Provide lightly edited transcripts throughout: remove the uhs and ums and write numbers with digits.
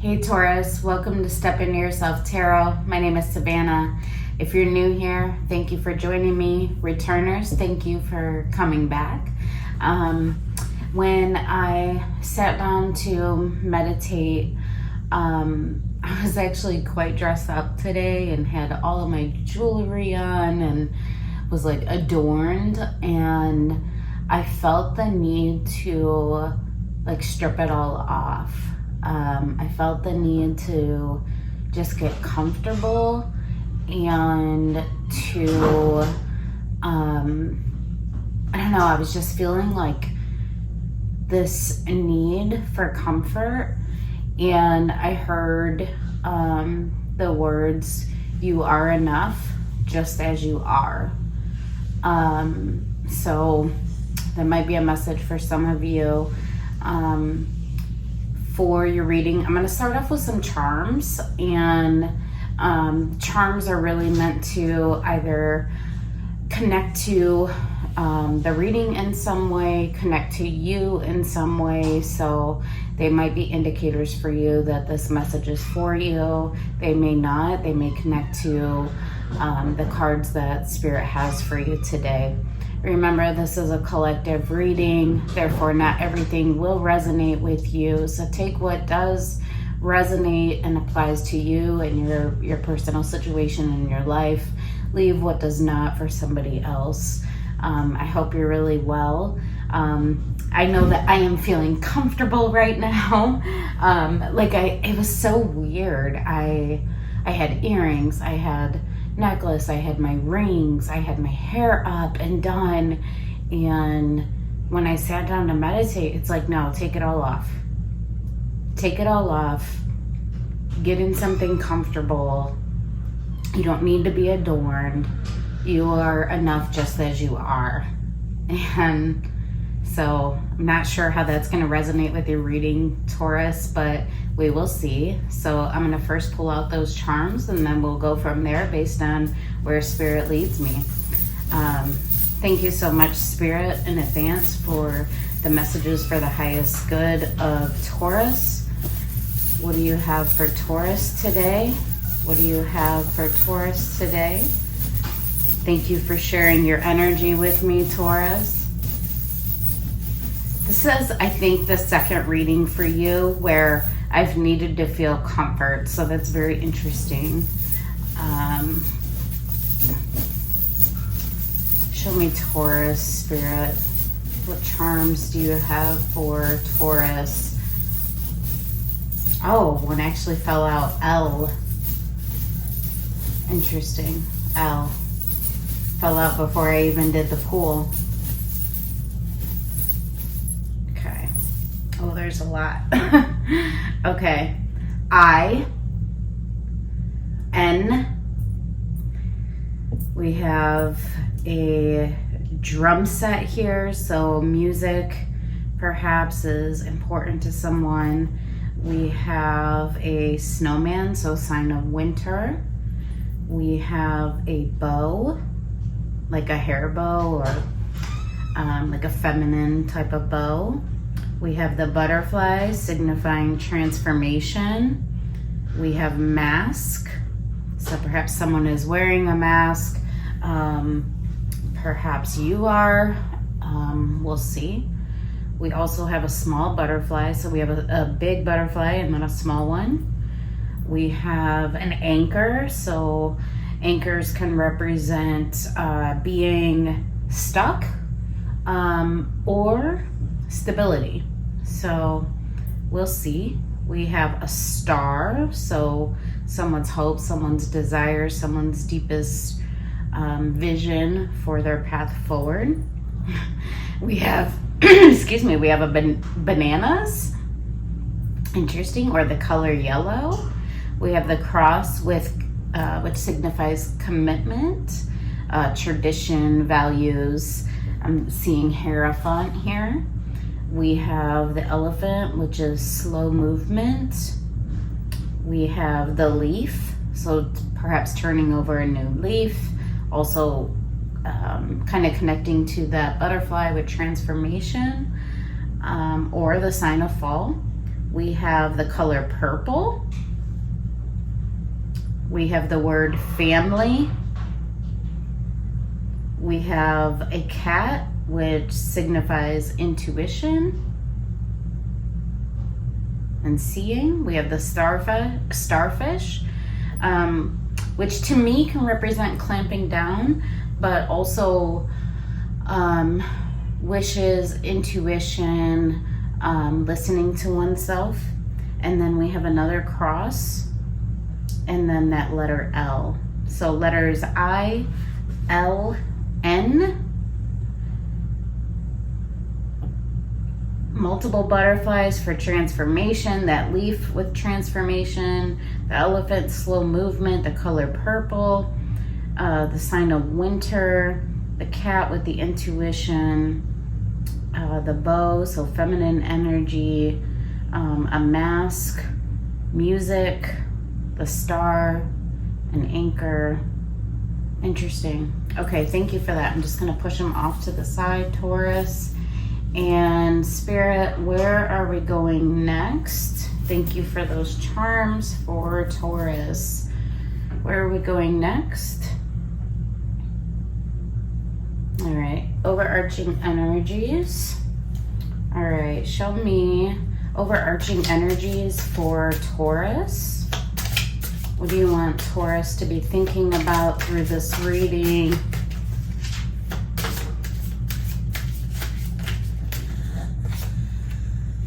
Hey Taurus, welcome to Step Into Yourself Tarot. My name is Savannah. If you're new here, thank you for joining me. Returners, thank you for coming back. When I sat down to meditate, I was actually quite dressed up today and had all of my jewelry on and was like adorned, and I felt the need to like strip it all off. I felt the need to just get comfortable and to, I don't know, I was just feeling like this need for comfort. And I heard the words, "You are enough just as you are." So that might be a message for some of you. For your reading, I'm going to start off with some charms, and charms are really meant to either connect to the reading in some way, connect to you in some way. So they might be indicators for you that this message is for you. They may not. They may connect to the cards that Spirit has for you today. Remember, this is a collective reading, therefore not everything will resonate with you. So take what does resonate and applies to you and your personal situation in your life. Leave what does not for somebody else. I hope you're really well. I know that I am feeling comfortable right now. It was so weird. I had earrings, I had necklace, I had my rings, I had my hair up and done, and when I sat down to meditate, it's like, no, take it all off. Take it all off. Get in something comfortable. You don't need to be adorned. You are enough just as you are. And so I'm not sure how that's going to resonate with your reading, Taurus, but we will see. So I'm going to first pull out those charms, and then we'll go from there based on where Spirit leads me. Thank you so much, Spirit, in advance for the messages for the highest good of Taurus. What do you have for Taurus today? What do you have for Taurus today? Thank you for sharing your energy with me, Taurus. This is, I think, the second reading for you where I've needed to feel comfort, so that's very interesting. Show me Taurus, Spirit. What charms do you have for Taurus? Oh, one actually fell out. L. Interesting. L. Fell out before I even did the pool. Okay. Oh, there's a lot. Okay. I. N. We have a drum set here, so music perhaps is important to someone. We have a snowman, so sign of winter. We have a bow, like a hair bow or like a feminine type of bow. We have the butterfly signifying transformation. We have mask, so perhaps someone is wearing a mask. Perhaps you are. We'll see. We also have a small butterfly, so we have a big butterfly and then a small one. We have an anchor, so anchors can represent being stuck or stability. So we'll see. We have a star, so someone's hope, someone's desire, someone's deepest vision for their path forward. We have, excuse me, we have a bananas. Interesting, or the color yellow. We have the cross with which signifies commitment, tradition, values. I'm seeing Hierophant here. We have the elephant, which is slow movement. We have the leaf, so perhaps turning over a new leaf. Also kind of connecting to that butterfly with transformation, or the sign of fall. we have the color purple. We have the word family. We have a cat, which signifies intuition and seeing. We have the starfish, which to me can represent clamping down, but also wishes, intuition, listening to oneself. And then we have another cross, and then that letter L. So letters I, L, N. Multiple butterflies for transformation, that leaf with transformation, the elephant, slow movement, the color purple, the sign of winter, the cat with the intuition, the bow, so feminine energy, a mask, music, the star, an anchor. Interesting. Okay, thank you for that. I'm just going to push them off to the side, Taurus. And Spirit, where are we going next? Thank you for those charms for Taurus. Where are we going next? All right, overarching energies. All right, show me overarching energies for Taurus. What do you want Taurus to be thinking about through this reading?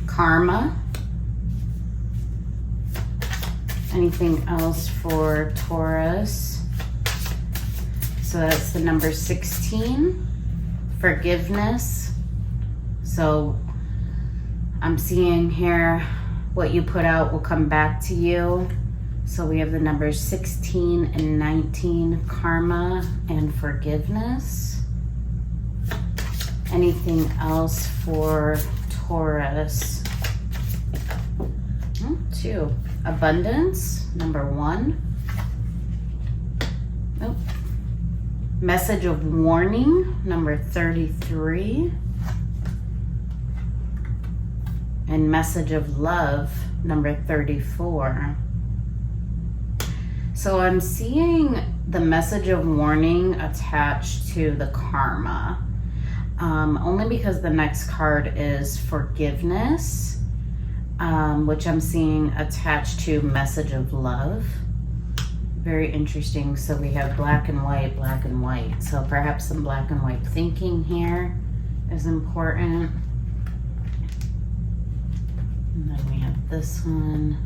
Karma. Anything else for Taurus? So that's the number 16. Forgiveness. So I'm seeing here what you put out will come back to you. So we have the numbers 16 and 19, karma and forgiveness. Anything else for Taurus? 2. Abundance, number 1. Nope. Message of warning, number 33. And message of love, number 34. So I'm seeing the message of warning attached to the karma, only because the next card is forgiveness, which I'm seeing attached to message of love. Very interesting. So we have black and white, black and white. So perhaps some black and white thinking here is important. And then we have this one.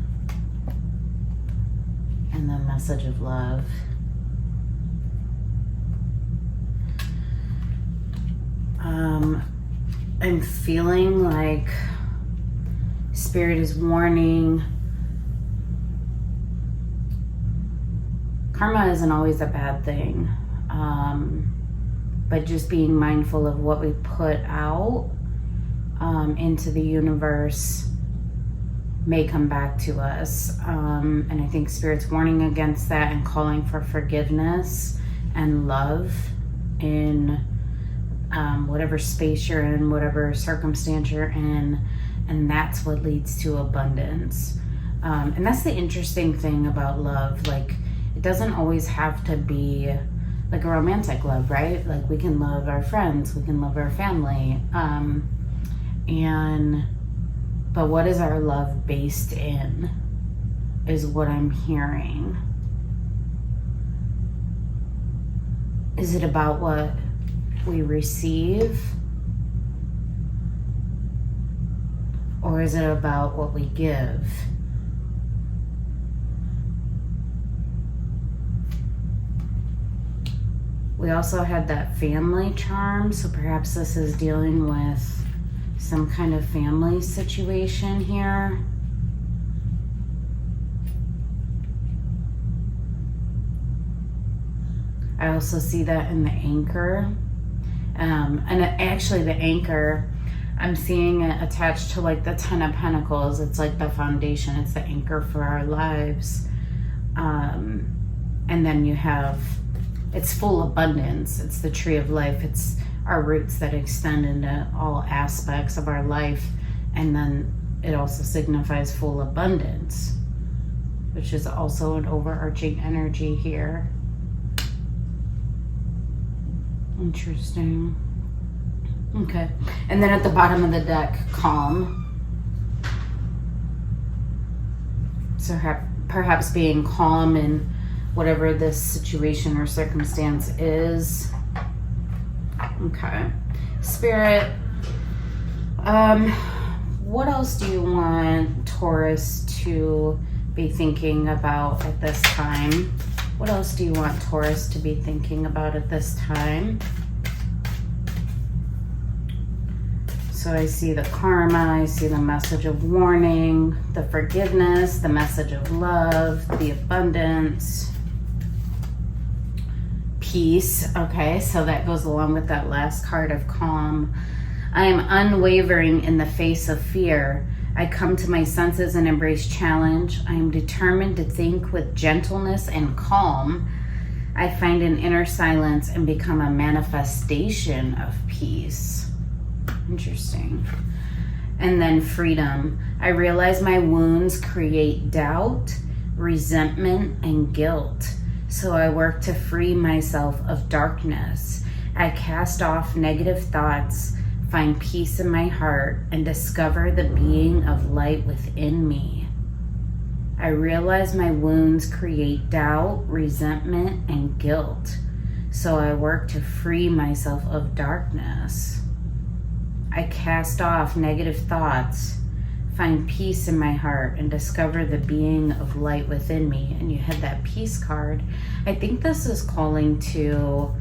And the message of love. I'm feeling like Spirit is warning. Karma isn't always a bad thing, but just being mindful of what we put out into the universe may come back to us. And I think Spirit's warning against that and calling for forgiveness and love in whatever space you're in, whatever circumstance you're in. And that's what leads to abundance. And that's the interesting thing about love. Like, it doesn't always have to be like a romantic love, right? Like, we can love our friends, we can love our family. But what is our love based in is what I'm hearing. Is it about what we receive? Or is it about what we give? We also had that family charm, so perhaps this is dealing with some kind of family situation here. I also see that in the anchor. And actually the anchor, I'm seeing it attached to like the 10 of Pentacles. It's like the foundation. It's the anchor for our lives. And then you have, it's full abundance. It's the tree of life. It's our roots that extend into all aspects of our life. And then it also signifies full abundance, which is also an overarching energy here. Interesting. Okay. And then at the bottom of the deck, calm. So perhaps being calm in whatever this situation or circumstance is. Okay. Spirit, what else do you want Taurus to be thinking about at this time? What else do you want Taurus to be thinking about at this time? So I see the karma, I see the message of warning, the forgiveness, the message of love, the abundance, peace. Okay, so that goes along with that last card of calm. I am unwavering in the face of fear. I come to my senses and embrace challenge. I am determined to think with gentleness and calm. I find an inner silence and become a manifestation of peace. Interesting. And then freedom. I realize my wounds create doubt, resentment, and guilt. So I work to free myself of darkness. I cast off negative thoughts, find peace in my heart, and discover the being of light within me. I realize my wounds create doubt, resentment, and guilt. So I work to free myself of darkness. I cast off negative thoughts, find peace in my heart, and discover the being of light within me. And you had that peace card. I think this is calling to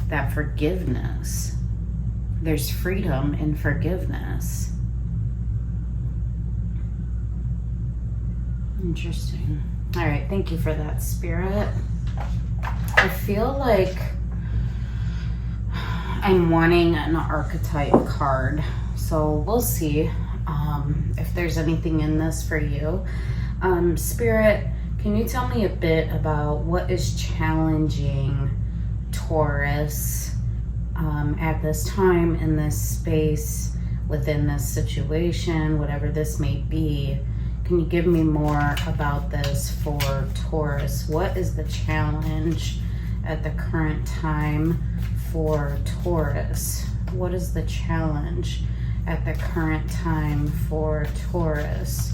that forgiveness. There's freedom in forgiveness. Interesting. All right, thank you for that, Spirit. I feel like I'm wanting an archetype card, so we'll see if there's anything in this for you. Spirit, can you tell me a bit about what is challenging Taurus at this time, in this space, within this situation, whatever this may be? Can you give me more about this for Taurus? What is the challenge at the current time for Taurus? What is the challenge at the current time for Taurus?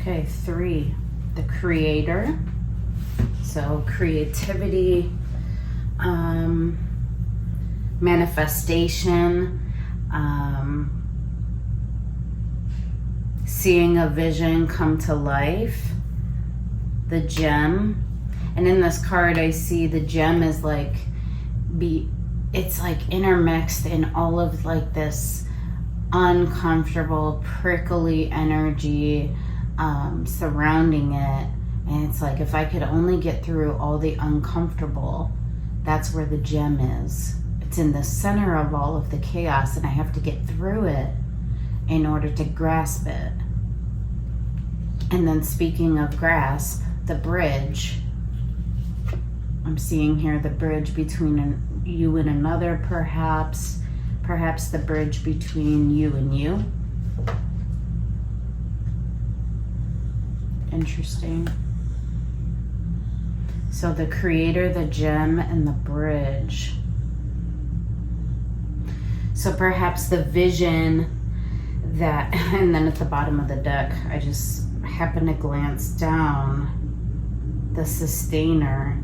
Okay, 3, the creator. So creativity, manifestation, seeing a vision come to life, the gem. And in this card, I see the gem is like, it's like intermixed in all of like this uncomfortable, prickly energy surrounding it. And it's like, if I could only get through all the uncomfortable, that's where the gem is. It's in the center of all of the chaos, and I have to get through it in order to grasp it. And then speaking of grasp, the bridge. I'm seeing here the bridge between you and another, perhaps the bridge between you and you. Interesting. So the creator, the gem, and the bridge. So perhaps the vision that, and then at the bottom of the deck, I just happen to glance down, the sustainer.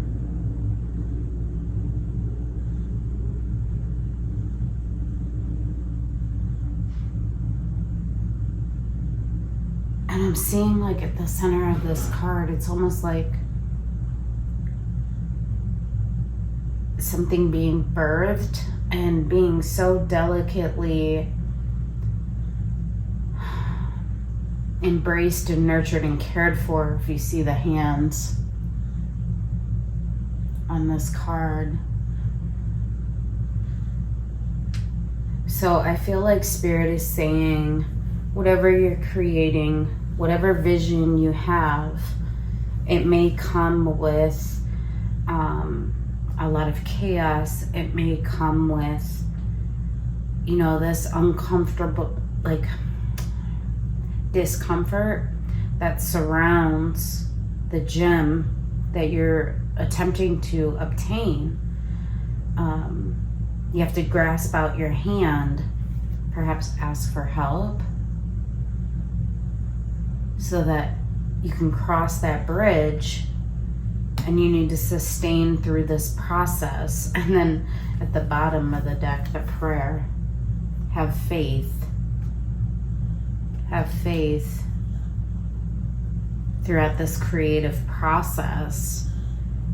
And I'm seeing like at the center of this card, it's almost like something being birthed and being so delicately embraced and nurtured and cared for, if you see the hands on this card. So I feel like Spirit is saying, whatever you're creating, whatever vision you have, it may come with a lot of chaos. It may come with you know, this uncomfortable, like, discomfort that surrounds the gem that you're attempting to obtain. You have to grasp out your hand, perhaps ask for help, so that you can cross that bridge. And you need to sustain through this process. And then at the bottom of the deck, the prayer, have faith. Have faith throughout this creative process.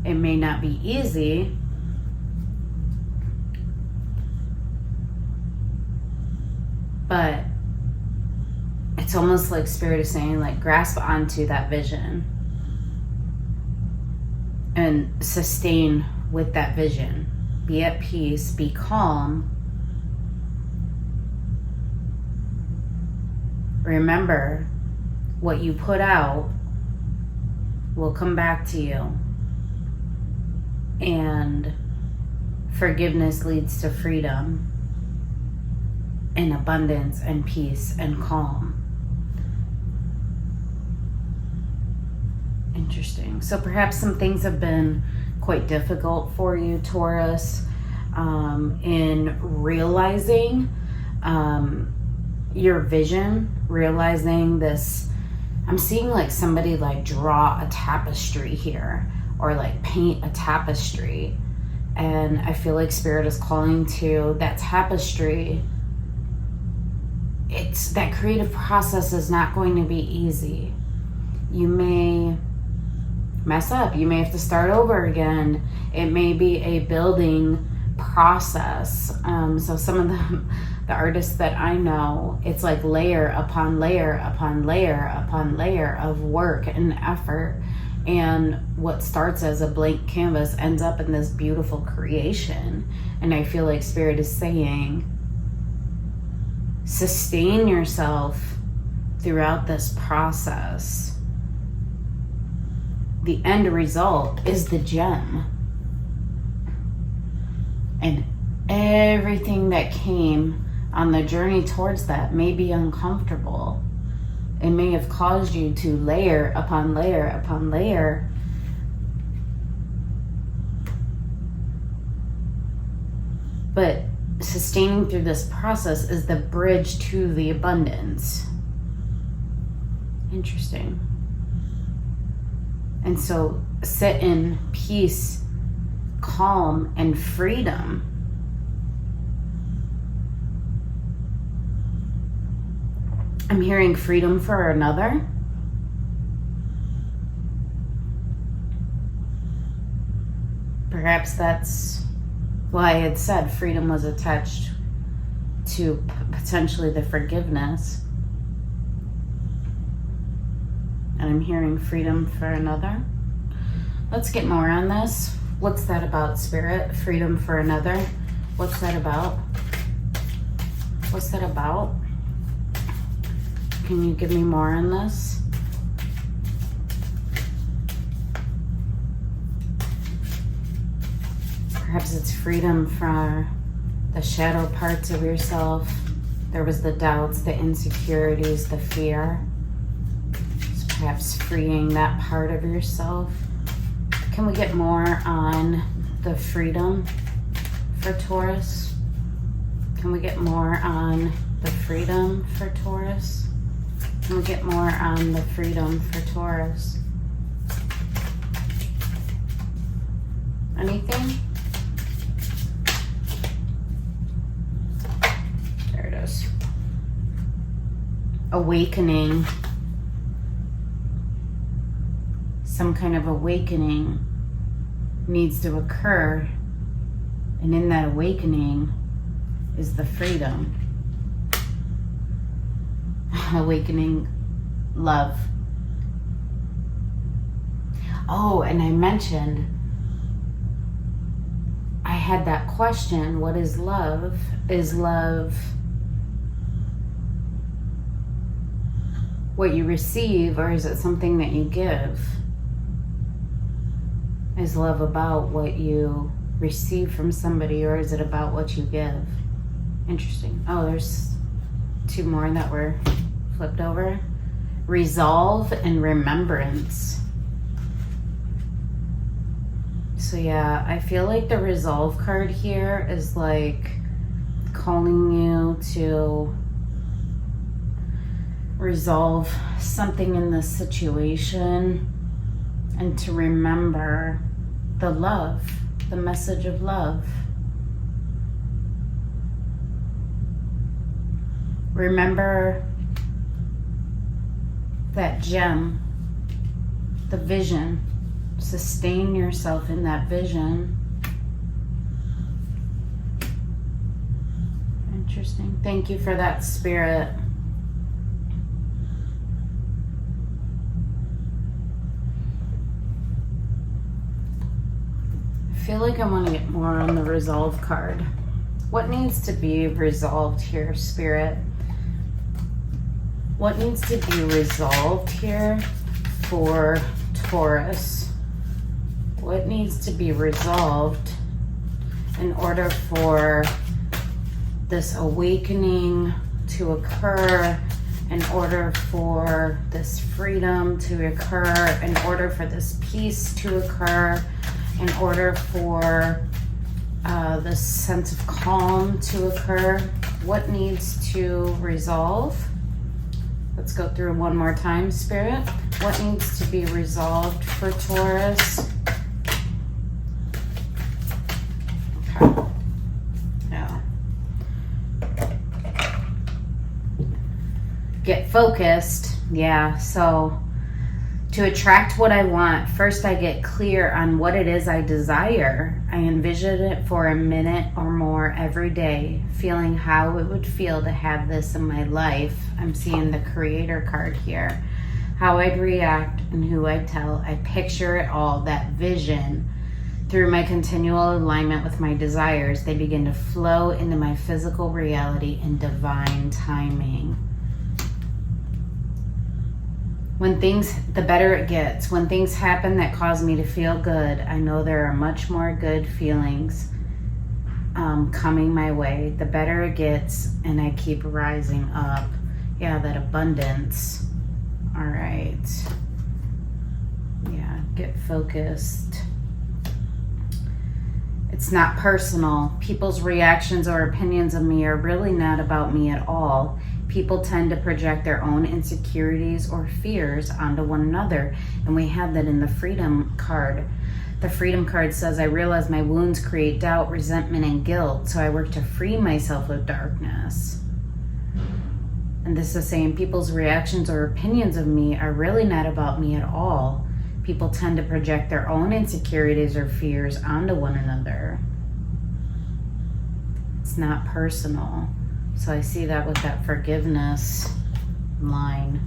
It may not be easy, but it's almost like Spirit is saying, like, grasp onto that vision and sustain with that vision. Be at peace, be calm. Remember, what you put out will come back to you. And forgiveness leads to freedom and abundance and peace and calm. Interesting. So perhaps some things have been quite difficult for you, Taurus, in realizing your vision, realizing this. I'm seeing like somebody like draw a tapestry here, or like paint a tapestry. And I feel like Spirit is calling to that tapestry. It's that creative process is not going to be easy. You may mess up. You may have to start over again. It may be a building process. So some of the artists that I know, it's like layer upon layer upon layer upon layer of work and effort. And what starts as a blank canvas ends up in this beautiful creation. And I feel like Spirit is saying, sustain yourself throughout this process. The end result is the gem. And everything that came on the journey towards that may be uncomfortable. It may have caused you to layer upon layer upon layer. But sustaining through this process is the bridge to the abundance. Interesting. And so sit in peace, calm, and freedom. I'm hearing freedom for another. Perhaps that's why I had said freedom was attached to potentially the forgiveness. And I'm hearing freedom for another. Let's get more on this. What's that about, Spirit? Freedom for another. What's that about? What's that about? Can you give me more on this? Perhaps it's freedom from the shadow parts of yourself. There was the doubts, the insecurities, the fear. It's perhaps freeing that part of yourself. Can we get more on the freedom for Taurus? Can we get more on the freedom for Taurus? Can we get more on the freedom for Taurus? Anything? There it is. Awakening. Some kind of awakening needs to occur. And in that awakening is the freedom. Awakening love. Oh, and I mentioned I had that question, what is love? Is love what you receive, or is it something that you give? Is love about what you receive from somebody, or is it about what you give? Interesting. Oh, there's 2 more that were flipped over. Resolve and remembrance. So yeah, I feel like the resolve card here is like calling you to resolve something in this situation and to remember the love, the message of love. Remember that gem, the vision. Sustain yourself in that vision. Interesting. Thank you for that, Spirit. I feel like I want to get more on the resolve card. What needs to be resolved here, Spirit? What needs to be resolved here for Taurus? What needs to be resolved in order for this awakening to occur, in order for this freedom to occur, in order for this peace to occur, in order for this sense of calm to occur? What needs to resolve? Let's go through one more time, Spirit. What needs to be resolved for Taurus? Okay. Yeah. Get focused. Yeah, so to attract what I want, first I get clear on what it is I desire. I envision it for a minute or more every day, feeling how it would feel to have this in my life. I'm seeing the Creator card here. How I'd react and who I'd tell. I picture it all, that vision. Through my continual alignment with my desires, they begin to flow into my physical reality in divine timing. When things, the better it gets. When things happen that cause me to feel good, I know there are much more good feelings coming my way. The better it gets, and I keep rising up. Yeah, that abundance. All right. Yeah, get focused. It's not personal. People's reactions or opinions of me are really not about me at all. People tend to project their own insecurities or fears onto one another. And we have that in the Freedom card. The Freedom card says, I realize my wounds create doubt, resentment, and guilt. So I work to free myself of darkness. And this is saying people's reactions or opinions of me are really not about me at all. People tend to project their own insecurities or fears onto one another. It's not personal. So I see that with that forgiveness line.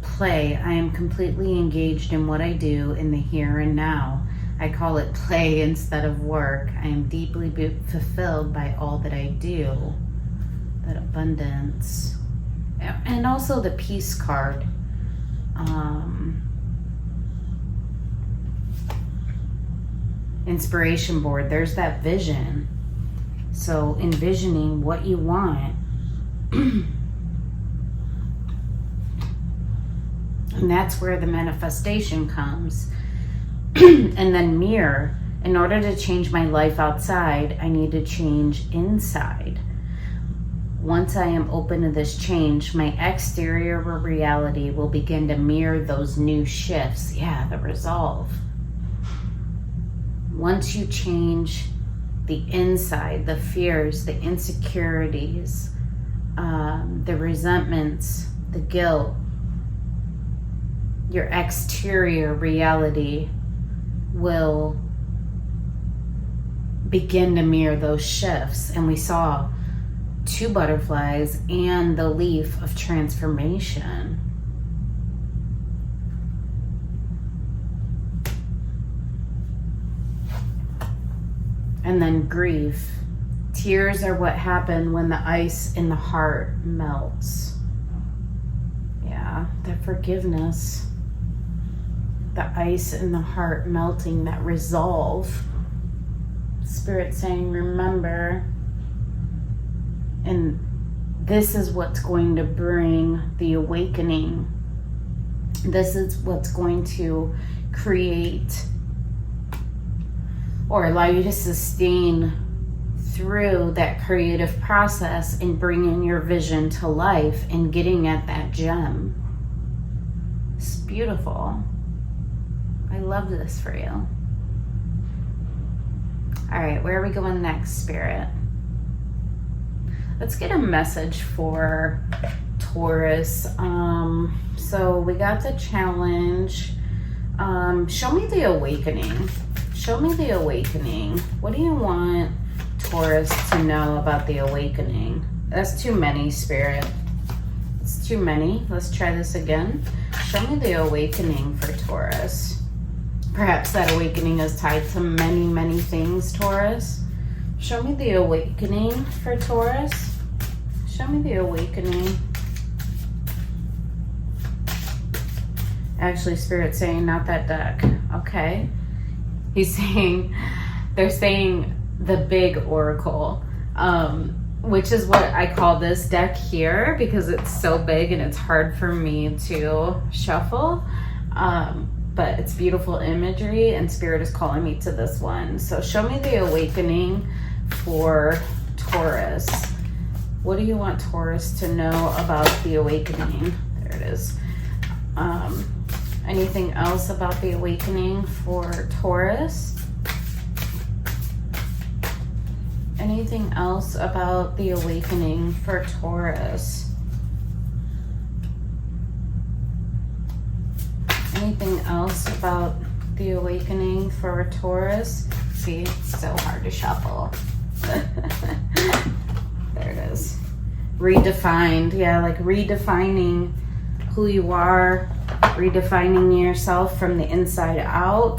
Play. I am completely engaged in what I do in the here and now. I call it play instead of work. I am deeply fulfilled by all that I do. That abundance. And also the peace card. Inspiration board. There's that vision. So envisioning what you want. And that's where the manifestation comes. And then mirror. In order to change my life outside, I need to change inside. Once I am open to this change, my exterior reality will begin to mirror those new shifts. Yeah, the resolve. Once you change the inside, the fears, the insecurities, the resentments, the guilt, your exterior reality will begin to mirror those shifts. And we saw 2 butterflies and the leaf of transformation. And then grief. Tears are what happen when the ice in the heart melts. Yeah, that forgiveness. The ice in the heart melting, that resolve. Spirit saying, remember, And this is what's going to bring the awakening. This is what's going to create or allow you to sustain through that creative process and bringing your vision to life and getting at that gem. It's beautiful. I love this for you. All right, where are we going next, Spirit? Let's get a message for Taurus. So we got the challenge. Show me the awakening. Show me the awakening. What do you want Taurus to know about the awakening? That's too many, Spirit. It's too many. Let's try this again. Show me the awakening for Taurus. Perhaps that awakening is tied to many, many things, Taurus. Show me the awakening for Taurus. Show me the awakening. Actually, Spirit's saying not that deck. Okay. He's saying, they're saying the big oracle, which is what I call this deck here because it's so big and it's hard for me to shuffle. But it's beautiful imagery and Spirit is calling me to this one. So show me the awakening for Taurus. What do you want Taurus to know about the awakening? There it is. Anything else about the awakening for Taurus? Anything else about the awakening for Taurus? Anything else about the awakening for Taurus? See, it's so hard to shuffle. There it is. Redefined. Yeah, like redefining who you are, redefining yourself from the inside out.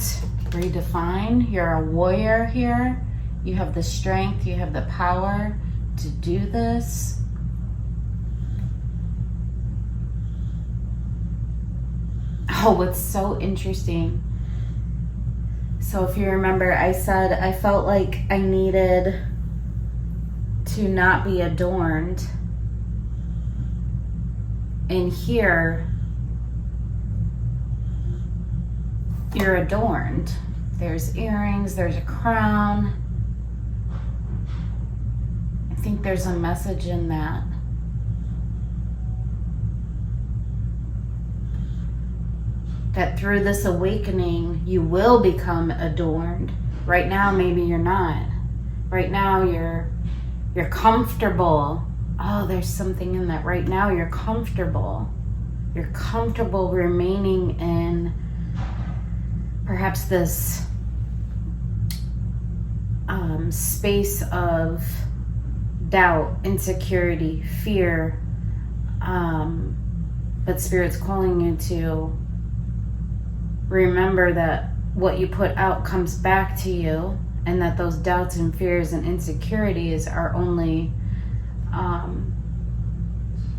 Redefine. You're a warrior here. You have the strength, you have the power to do this. Oh, what's so interesting. So if you remember, I said I felt like I needed to not be adorned. And here, you're adorned. There's earrings, there's a crown. I think there's a message in that. That through this awakening, you will become adorned. Right now, maybe you're not. Right now, you're comfortable. Oh, there's something in that. Right now, you're comfortable. You're comfortable remaining in perhaps this space of doubt, insecurity, fear. But Spirit's calling you to remember that what you put out comes back to you, and that those doubts and fears and insecurities are only,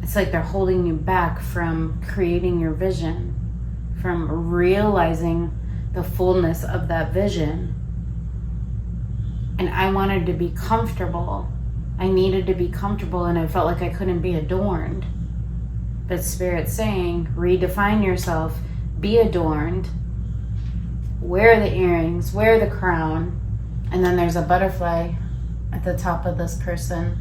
it's like they're holding you back from creating your vision, from realizing the fullness of that vision. And I wanted to be comfortable. I needed to be comfortable, and I felt like I couldn't be adorned. But Spirit's saying, redefine yourself, be adorned, wear the earrings, wear the crown, and then there's a butterfly at the top of this person,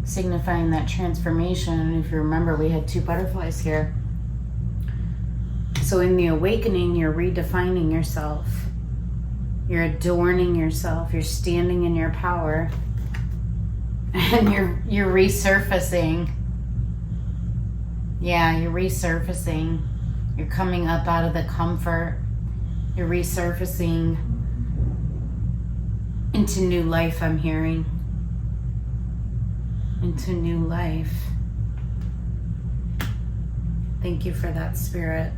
signifying that transformation. And if you remember, we had two butterflies here. So in the awakening, you're redefining yourself. You're adorning yourself. You're standing in your power. And you're resurfacing. Yeah, you're resurfacing. You're coming up out of the comfort. You're resurfacing into new life, I'm hearing. Into new life. Thank you for that, Spirit.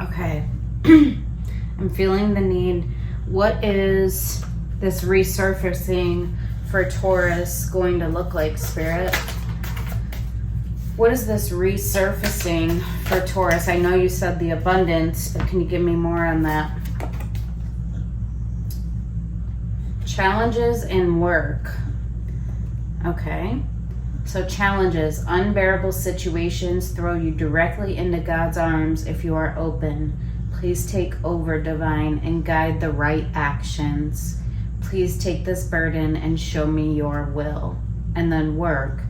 Okay. I'm feeling the need. What is this resurfacing for Taurus going to look like, Spirit? What is this resurfacing for Taurus? I know you said the abundance, but can you give me more on that? Challenges in work. Okay. So challenges, unbearable situations throw you directly into God's arms if you are open. Please take over, Divine, and guide the right actions. Please take this burden and show me your will. And then work.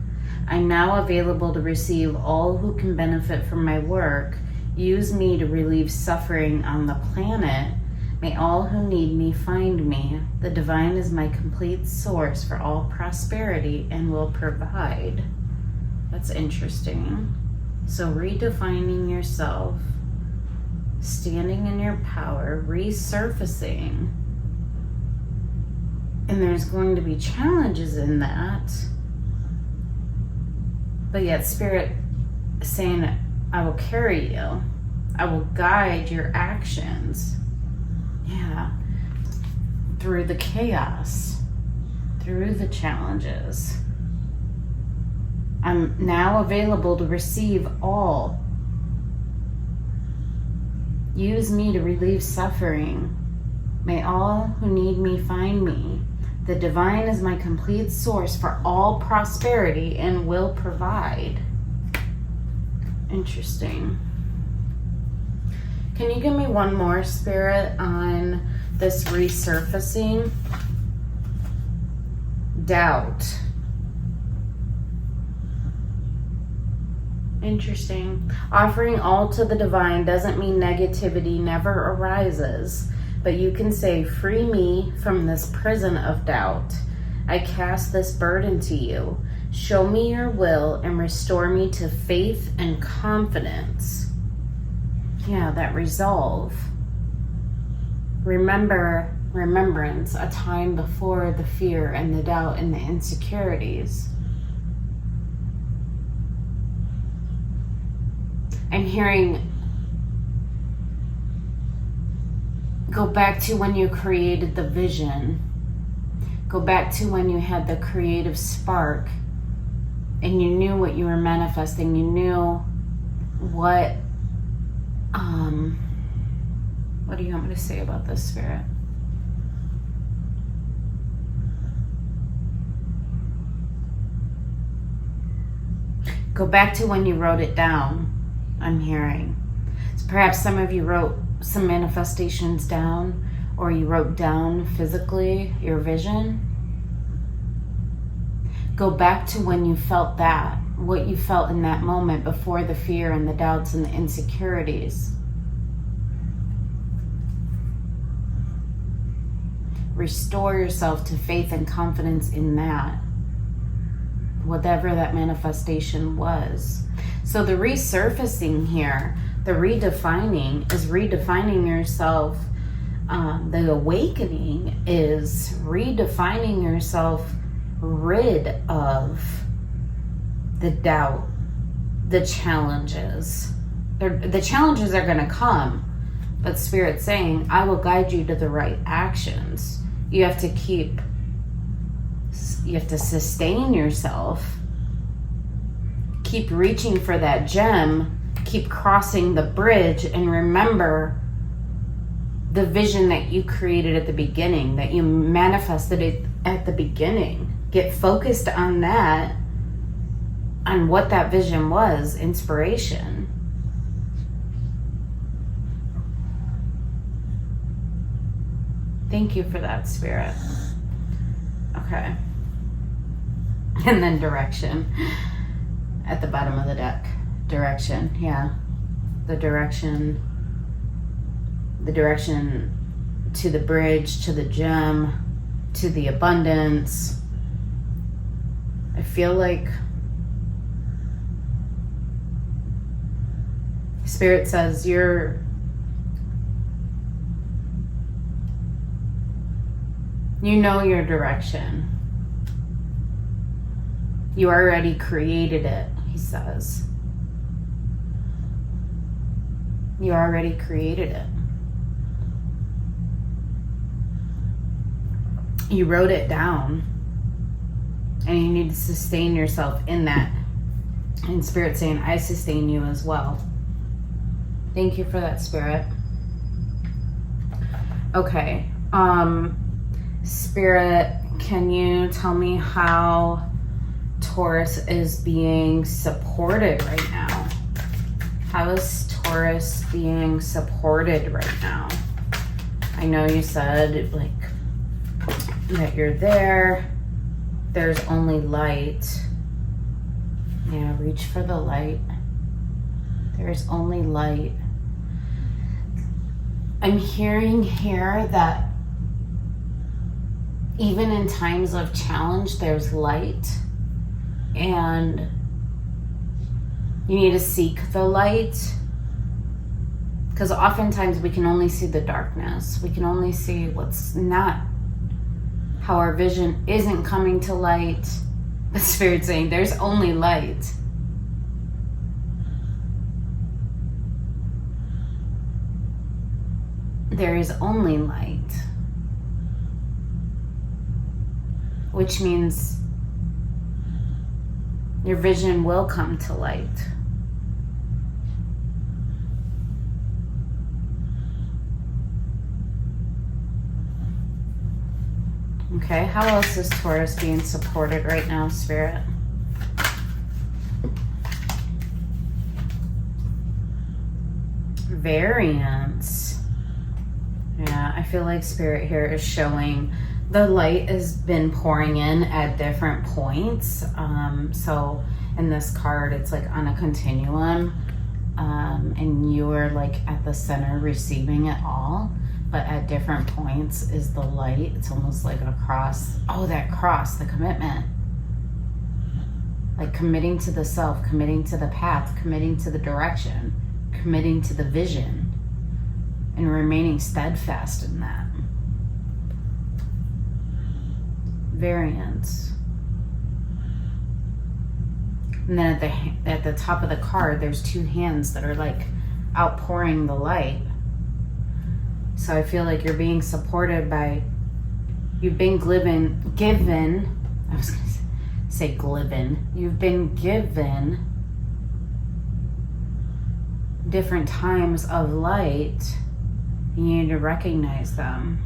I'm now available to receive all who can benefit from my work. Use me to relieve suffering on the planet. May all who need me find me. The divine is my complete source for all prosperity and will provide. That's interesting. So redefining yourself, standing in your power, resurfacing. And there's going to be challenges in that. But yet Spirit is saying, I will carry you. I will guide your actions. Yeah, through the chaos, through the challenges. I'm now available to receive all. Use me to relieve suffering. May all who need me find me. The divine is my complete source for all prosperity and will provide. Interesting. Can you give me one more, Spirit, on this resurfacing? Doubt. Interesting. Offering all to the divine doesn't mean negativity never arises, but you can say, free me from this prison of doubt. I cast this burden to you. Show me your will and restore me to faith and confidence. Yeah, that resolve. Remembrance, a time before the fear and the doubt and the insecurities. I'm hearing, go back to when you created the vision. Go back to when you had the creative spark and you knew what you were manifesting. You knew what do you want me to say about this, Spirit? Go back to when you wrote it down, I'm hearing. So perhaps some of you wrote some manifestations down, or you wrote down physically your vision. Go back to when you felt that, what you felt in that moment before the fear and the doubts and the insecurities. Restore yourself to faith and confidence in that, whatever that manifestation was. So the resurfacing here, the redefining, is redefining yourself. The awakening is redefining yourself rid of the doubt, the challenges. The challenges are going to come, but Spirit's saying, I will guide you to the right actions. You have to sustain yourself. Keep reaching for that gem. Keep crossing the bridge, and remember the vision that you created at the beginning, that you manifested it at the beginning. Get focused on that, on what that vision was, inspiration. Thank you for that, Spirit. Okay. And then direction. At the bottom of the deck. Direction, yeah. The direction to the bridge, to the gem, to the abundance. I feel like Spirit says you know your direction. You already created it, he says. You already created it. You wrote it down. And you need to sustain yourself in that. And Spirit saying, I sustain you as well. Thank you for that, Spirit. Okay. Spirit, can you tell me how Taurus is being supported right now? How is Taurus being supported right now? I know you said like that you're there. There's only light. Yeah, reach for the light. There's only light. I'm hearing here that even in times of challenge, there's light, and you need to seek the light, because oftentimes we can only see the darkness. We can only see what's not, how our vision isn't coming to light. The Spirit's saying there's only light. There is only light. Which means your vision will come to light. Okay, how else is Taurus being supported right now, Spirit? Variance. Yeah, I feel like Spirit here is showing the light has been pouring in at different points. So in this card, it's like on a continuum, and you are like at the center receiving it all. But at different points is the light. It's almost like a cross. Oh, that cross, the commitment. Like committing to the self, committing to the path, committing to the direction, committing to the vision, and remaining steadfast in that. Variance. And then at the top of the card, there's two hands that are like outpouring the light. So I feel like you're being supported by, you've been given, I was going to say given, you've been given different times of light. You need to recognize them.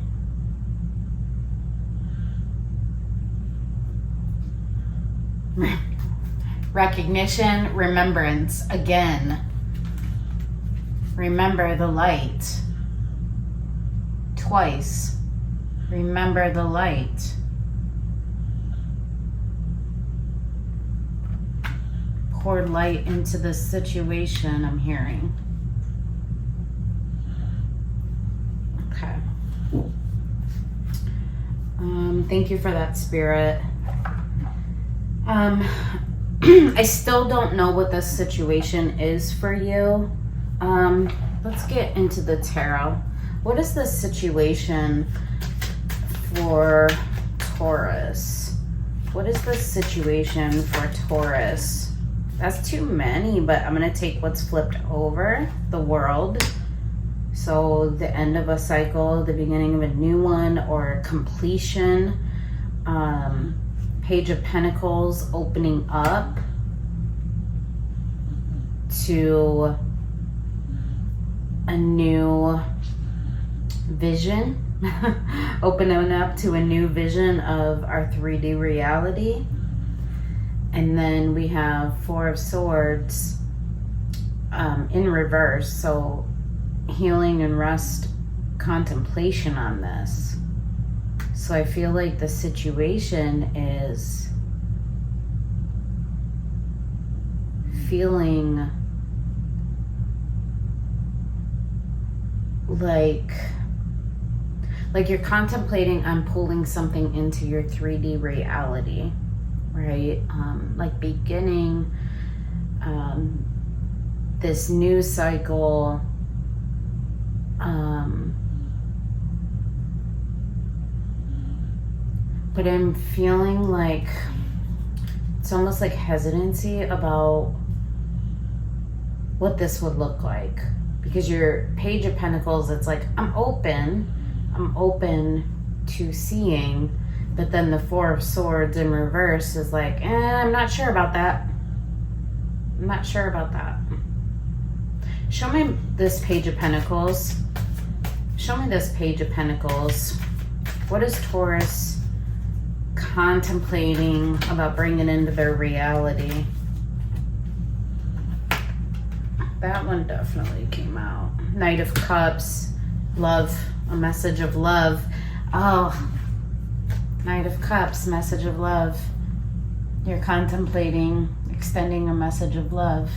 Recognition, remembrance, again. Remember the light. Twice. Remember the light. Pour light into the situation, I'm hearing. Okay. Thank you for that, Spirit. I still don't know what this situation is for you. Let's get into the tarot. What is the situation for Taurus? What is the situation for Taurus? That's too many, but I'm going to take what's flipped over, the World. So the end of a cycle, the beginning of a new one, or completion. Page of Pentacles opening up to a new vision. Opening up to a new vision of our 3D reality. And then we have Four of Swords in reverse. So healing and rest, contemplation on this. So I feel like the situation is feeling like you're contemplating on pulling something into your 3D reality, right? Like beginning this new cycle, but I'm feeling like it's almost like hesitancy about what this would look like. Because your Page of Pentacles, it's like, I'm open to seeing, but then the Four of Swords in reverse is like, I'm not sure about that. I'm not sure about that. Show me this Page of Pentacles. Show me this Page of Pentacles. What is Taurus contemplating about bringing into their reality? That one definitely came out. Knight of Cups, love, a message of love. Oh, Knight of Cups, message of love. You're contemplating extending a message of love.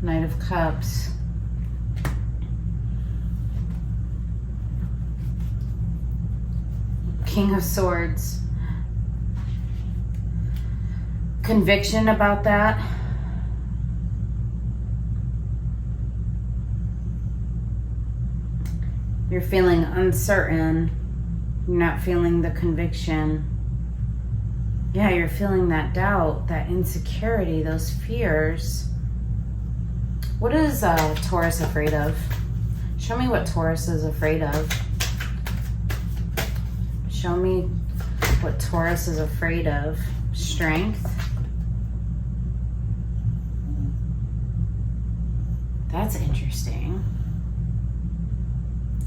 Knight of Cups. King of Swords. Conviction about that. You're feeling uncertain. You're not feeling the conviction. Yeah, you're feeling that doubt, that insecurity, those fears. What is Taurus afraid of? Show me what Taurus is afraid of. Show me what Taurus is afraid of. Strength. That's interesting.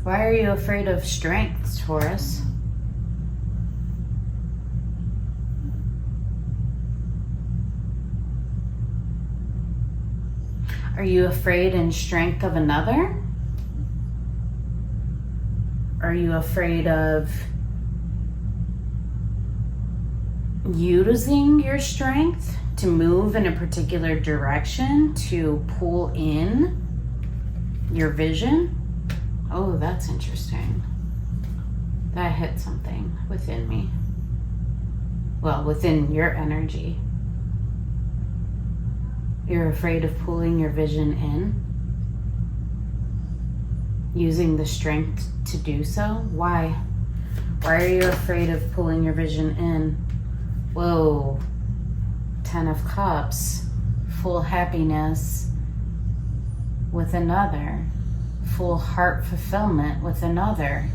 Why are you afraid of strength, Taurus? Are you afraid in strength of another? Are you afraid of using your strength to move in a particular direction, to pull in your vision? Oh, that's interesting. That hit something within me. Well, within your energy. You're afraid of pulling your vision in, using the strength to do so. Why? Why are you afraid of pulling your vision in? Whoa, 10 of Cups, full happiness with another, full heart fulfillment with another.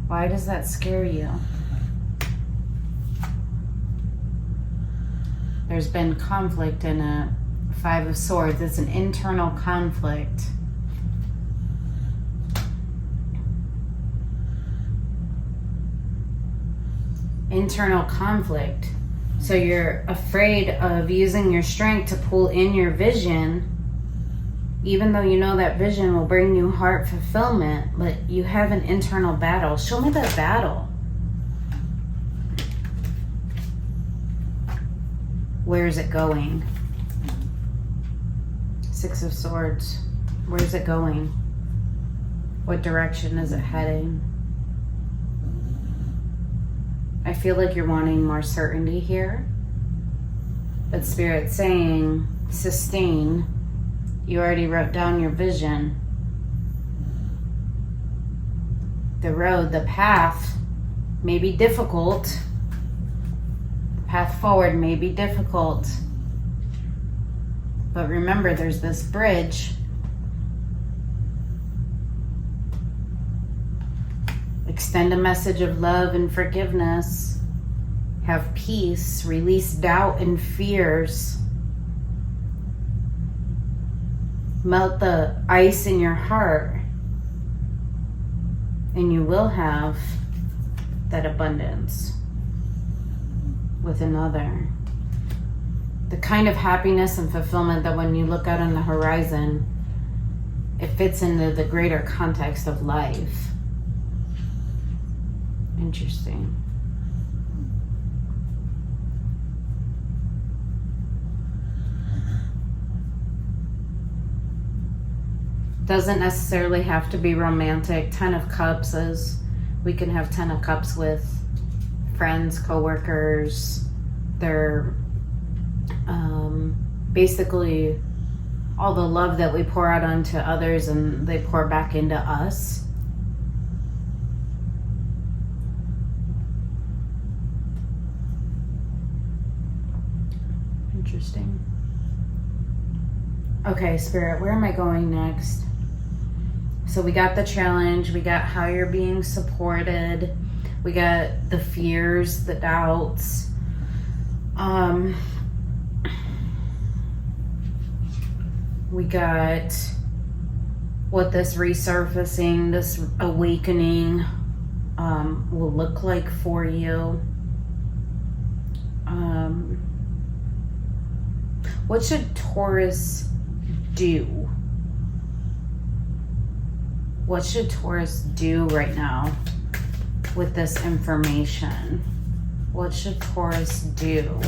Why does that scare you? There's been conflict in it. 5 of Swords, it's an internal conflict. Internal conflict. So you're afraid of using your strength to pull in your vision, even though you know that vision will bring you heart fulfillment, but you have an internal battle. Show me that battle. Where is it going? 6 of Swords. Where is it going? What direction is it heading? I feel like you're wanting more certainty here. But Spirit's saying, sustain. You already wrote down your vision. The road, the path may be difficult. The path forward may be difficult. But remember, there's this bridge. Extend a message of love and forgiveness. Have peace. Release doubt and fears. Melt the ice in your heart. And you will have that abundance with another. The kind of happiness and fulfillment that when you look out on the horizon, it fits into the greater context of life. Interesting. Doesn't necessarily have to be romantic. 10 of Cups is, we can have 10 of Cups with friends, coworkers. They're basically all the love that we pour out onto others and they pour back into us. Interesting. Okay, Spirit, where am I going next? So we got the challenge, we got how you're being supported, we got the fears, the doubts. We got what this resurfacing, this awakening will look like for you. What should Taurus do? What should Taurus do right now with this information? What should Taurus do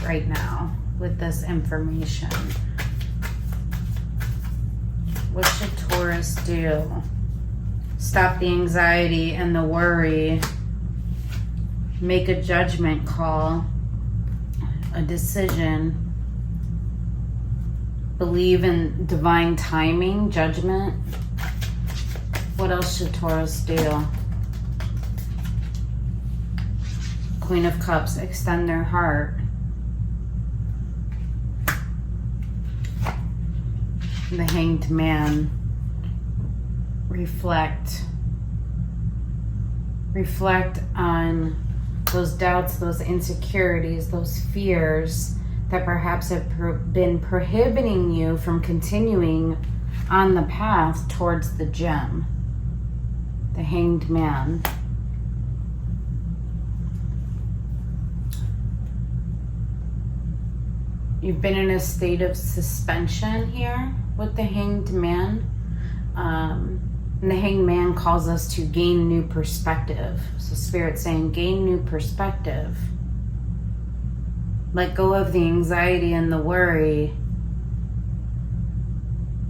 right now with this information? What should Taurus do? Stop the anxiety and the worry. Make a judgment call, a decision. Believe in divine timing, judgment. What else should Taurus do? Queen of Cups, extend their heart. The Hanged Man, reflect on those doubts, those insecurities, those fears that perhaps have been prohibiting you from continuing on the path towards the gem. The Hanged Man. You've been in a state of suspension here with the Hanged Man. And the Hanged Man calls us to gain new perspective. So Spirit's saying, gain new perspective. Let go of the anxiety and the worry.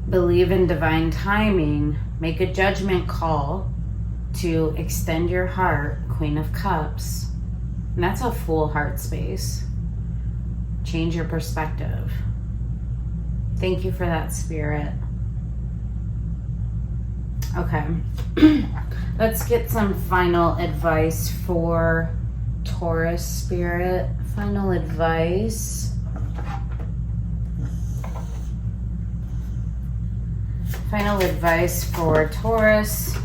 Believe in divine timing. Make a judgment call to extend your heart, Queen of Cups. And that's a full heart space. Change your perspective. Thank you for that, Spirit. Okay. Let's get some final advice for Taurus, Spirit. Final advice. Final advice for Taurus.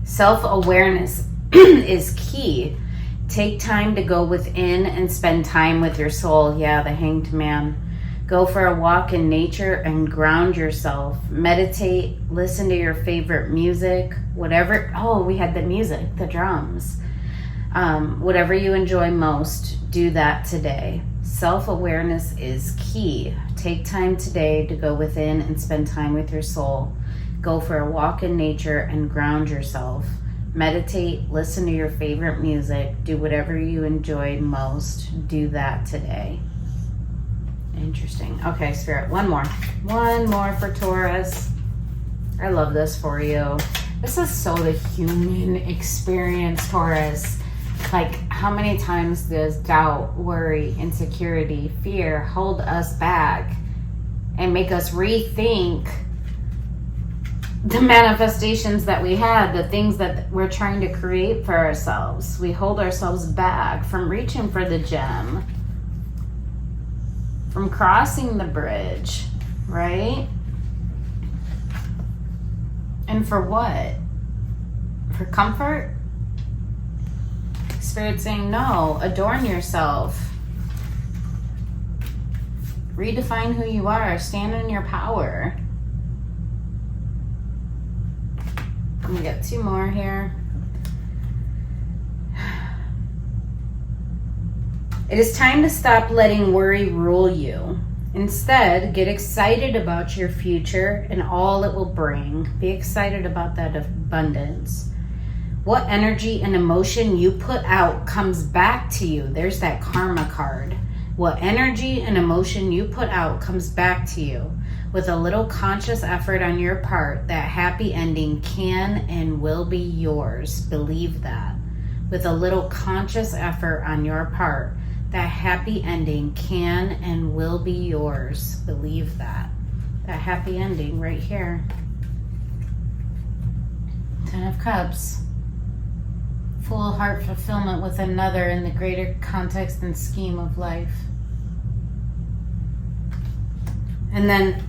Self-awareness is key. Take time to go within and spend time with your soul. Yeah, the Hanged Man. Go for a walk in nature and ground yourself. Meditate, listen to your favorite music, whatever. Oh, we had the music, the drums. Whatever you enjoy most, do that today. Self-awareness is key. Take time today to go within and spend time with your soul. Go for a walk in nature and ground yourself. Meditate, listen to your favorite music, do whatever you enjoy most. Do that today. Interesting. Okay, Spirit, one more. One more for Taurus. I love this for you. This is so the human experience, Taurus. Like, how many times does doubt, worry, insecurity, fear hold us back and make us rethink the manifestations that we had, the things that we're trying to create for ourselves? We hold ourselves back from reaching for the gem, from crossing the bridge, right? And for what? For comfort? Spirit saying, no, adorn yourself. Redefine who you are. Stand in your power. Let me get two more here. It is time to stop letting worry rule you. Instead, get excited about your future and all it will bring. Be excited about that abundance. What energy and emotion you put out comes back to you. There's that karma card. What energy and emotion you put out comes back to you. With a little conscious effort on your part, that happy ending can and will be yours. Believe that. With a little conscious effort on your part, that happy ending can and will be yours. Believe that. That happy ending right here. Ten of Cups. Full heart fulfillment with another in the greater context and scheme of life. And then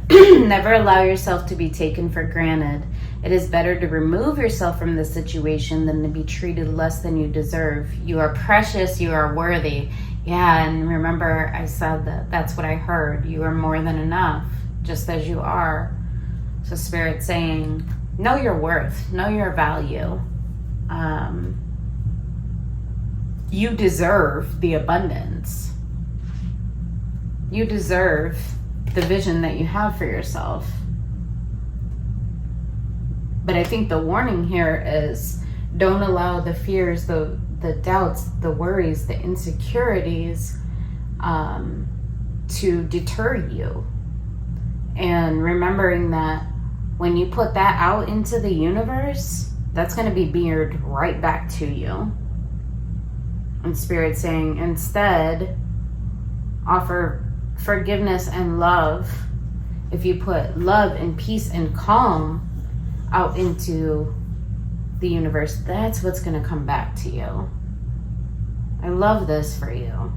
never allow yourself to be taken for granted. It is better to remove yourself from the situation than to be treated less than you deserve. You are precious, you are worthy. Yeah, and remember I said that. That's what I heard. You are more than enough, just as you are. So Spirit's saying, know your worth, know your value. You deserve the abundance. You deserve the vision that you have for yourself. But I think the warning here is, don't allow the fears, the doubts, the worries, the insecurities to deter you. And remembering that when you put that out into the universe, that's going to be mirrored right back to you. And Spirit saying, instead, offer forgiveness and love. If you put love and peace and calm out into the universe, that's what's going to come back to you. I love this for you.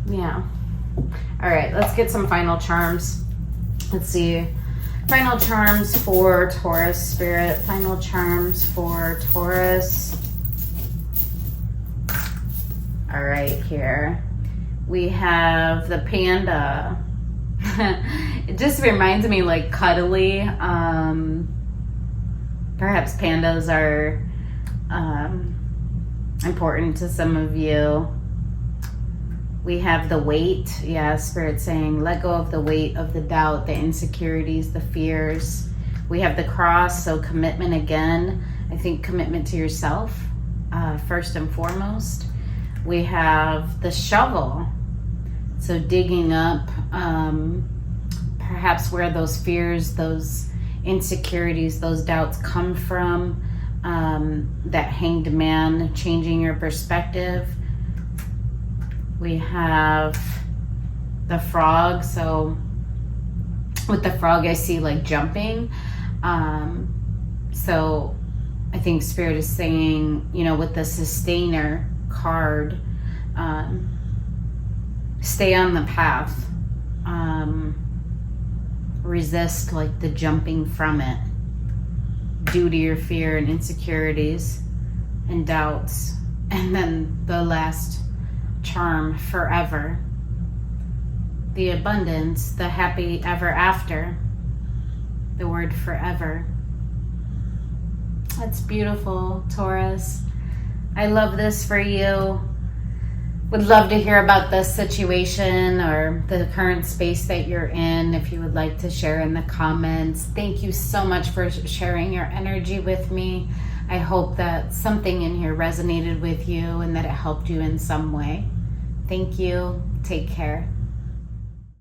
Yeah. All right, let's get some final charms. Let's see. Final charms for Taurus, Spirit. Final charms for Taurus. All right, here we have the panda. It just reminds me like cuddly. Perhaps pandas are important to some of you. We have the weight. Yeah, Spirit saying, let go of the weight of the doubt, the insecurities, the fears. We have the cross, so commitment again. I think commitment to yourself, first and foremost. We have the shovel, so digging up perhaps where those fears, those insecurities, those doubts come from. That hanged man, changing your perspective. We have the frog. So with the frog, I see like jumping. So I think Spirit is saying, you know, with the sustainer card, stay on the path. Resist like the jumping from it due to your fear and insecurities and doubts. And then the last charm, forever. The abundance, the happy ever after. The word forever. That's beautiful, Taurus. I love this for you. Would love to hear about this situation or the current space that you're in. If you would like to share in the comments. Thank you so much for sharing your energy with me. I hope that something in here resonated with you and that it helped you in some way. Thank you. Take care.